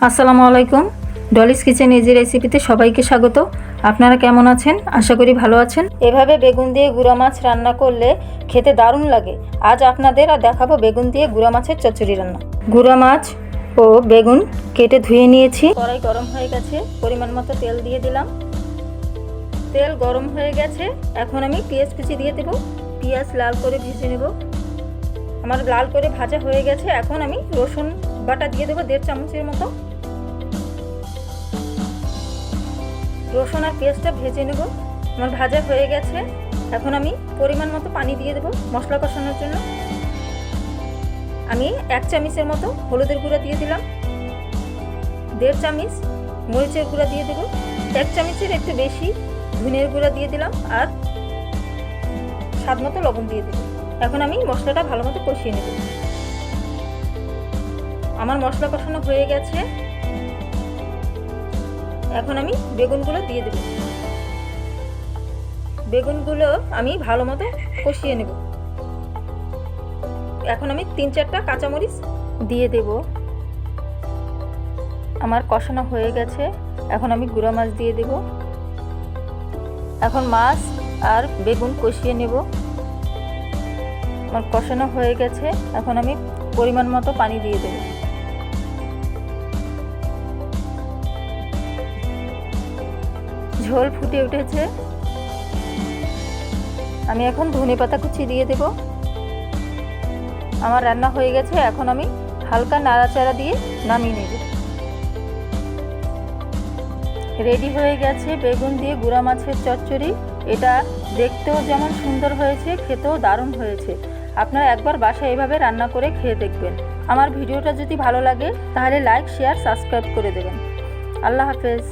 আসসালামু আলাইকুম। Dolly's kitchen easy রেসিপিতে সবাইকে স্বাগত। আপনারা কেমন আছেন? আশা করি ভালো আছেন। এভাবে বেগুন দিয়ে গুঁড়া মাছ রান্না করলে খেতে দারুণ লাগে। আজ আপনাদের দেখাবো বেগুন দিয়ে গুঁড়া মাছের চচ্চড়ি রান্না। গুঁড়া মাছ ও বেগুন কেটে ধুয়ে নিয়েছি। কড়াই গরম হয়ে গেছে, পরিমাণ মতো তেল দিয়ে দিলাম। তেল গরম হয়ে গেছে, এখন আমি পেঁয়াজ কুচি দিয়ে দেবো। পেঁয়াজ লাল করে ভেজে নেব। আমার লাল করে ভাজা হয়ে গেছে, এখন আমি রসুন বাটা দিয়ে দেবো 1.5 চামচের মতো। রসুন আর পেঁয়াজটা ভেজে নেব। আমার ভাজা হয়ে গেছে, এখন আমি পরিমাণ মতো পানি দিয়ে দেবো মশলা কষানোর জন্য। আমি 1 চামচের মতো হলুদের গুঁড়া দিয়ে দিলাম, 1.5 চামচ মরিচের গুঁড়া দিয়ে দেবো, 1 চামচের একটু বেশি ধনিয়ার গুঁড়া দিয়ে দিলাম, আর স্বাদ মতো লবণ দিয়ে দেবো। এখন আমি মশলাটা ভালো মতো কষিয়ে নেব। আমার মশলা কষানো হয়ে গেছে, এখন আমি বেগুনগুলো দিয়ে দেব। বেগুনগুলো আমি ভালো মতো কষিয়ে নেব। এখন আমি 3-4টা কাঁচামরিচ দিয়ে দেব। আমার কষানো হয়ে গেছে, এখন আমি গুঁড়া মাছ দিয়ে দেব। এখন মাছ আর বেগুন কষিয়ে নেব। আমার কষানো হয়ে গেছে, এখন আমি পরিমাণ মতো পানি দিয়ে দেব। ঝোল ফুটে উঠেছে, আমি এখন ধনেপাতা কুচি দিয়ে দেব। আমার রান্না হয়ে গেছে, এখন আমি হালকা নাড়াচাড়া দিয়ে নামিয়ে নেব। রেডি হয়ে গেছে বেগুন দিয়ে গুঁড়া মাছের চচ্চড়ি। এটা দেখতেও যেমন সুন্দর হয়েছে, খেতেও দারুণ হয়েছে। আপনারা একবার বাসায় এভাবে রান্না করে খেয়ে দেখবেন। আমার ভিডিওটা যদি ভালো লাগে তাহলে লাইক, শেয়ার, সাবস্ক্রাইব করে দেবেন। আল্লাহ হাফেজ।